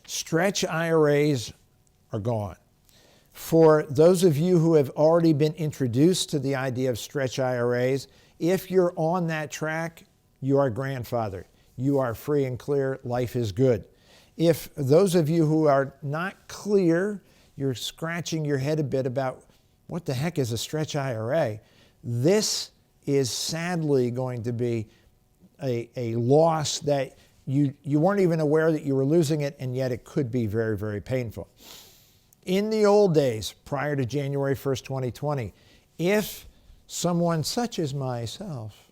Stretch IRAs are gone. For those of you who have already been introduced to the idea of stretch IRAs, if you're on that track, you are grandfathered. You are free and clear. Life is good. If those of you who are not clear, you're scratching your head a bit about what the heck is a stretch IRA, this is sadly going to be a loss that you weren't even aware that you were losing it, and yet it could be very, very painful. In the old days, prior to January 1st, 2020, if someone such as myself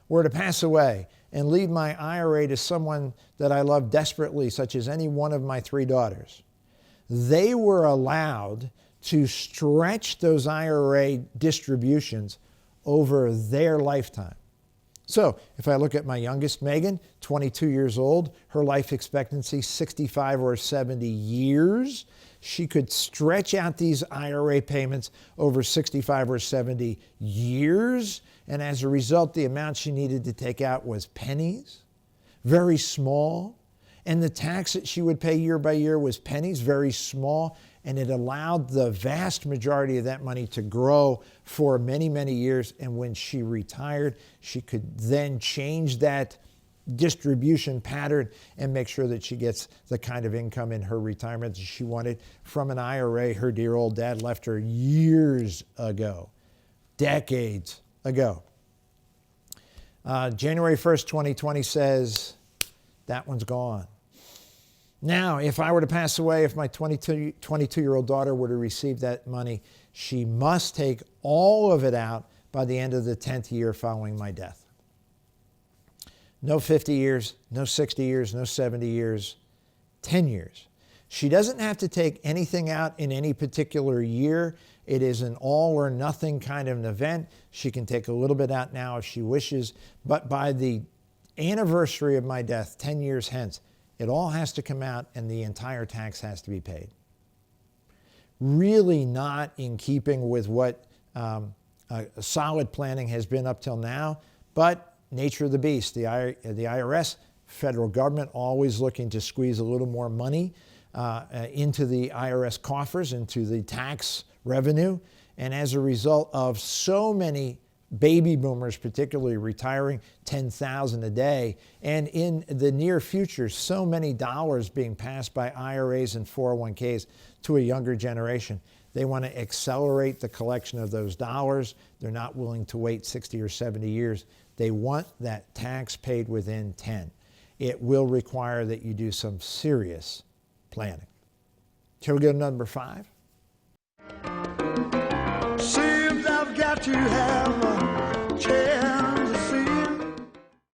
were to pass away and leave my IRA to someone that I love desperately, such as any one of my 3 daughters, they were allowed to stretch those IRA distributions over their lifetime. So if I look at my youngest, Megan, 22 years old, her life expectancy 65 or 70 years. She could stretch out these IRA payments over 65 or 70 years. And as a result, the amount she needed to take out was pennies, very small. And the tax that she would pay year by year was pennies, very small. And it allowed the vast majority of that money to grow for many, many years. And when she retired, she could then change that distribution pattern and make sure that she gets the kind of income in her retirement that she wanted from an IRA her dear old dad left her years ago, decades ago. January 1st, 2020 says that one's gone. Now, if I were to pass away, if my 22-year-old daughter were to receive that money, she must take all of it out by the end of the 10th year following my death. No 50 years, no 60 years, no 70 years, 10 years. She doesn't have to take anything out in any particular year. It is an all or nothing kind of an event. She can take a little bit out now if she wishes, but by the anniversary of my death, 10 years hence, it all has to come out and the entire tax has to be paid. Really not in keeping with what solid planning has been up till now, but nature of the beast. The IRS, federal government, always looking to squeeze a little more money into the IRS coffers, into the tax revenue. And as a result of so many baby boomers particularly retiring 10,000 a day, and in the near future, so many dollars being passed by IRAs and 401ks to a younger generation, they want to accelerate the collection of those dollars. They're not willing to wait 60 or 70 years. They want that tax paid within 10. It will require that you do some serious planning. Shall we go to number 5? Seems I've got to have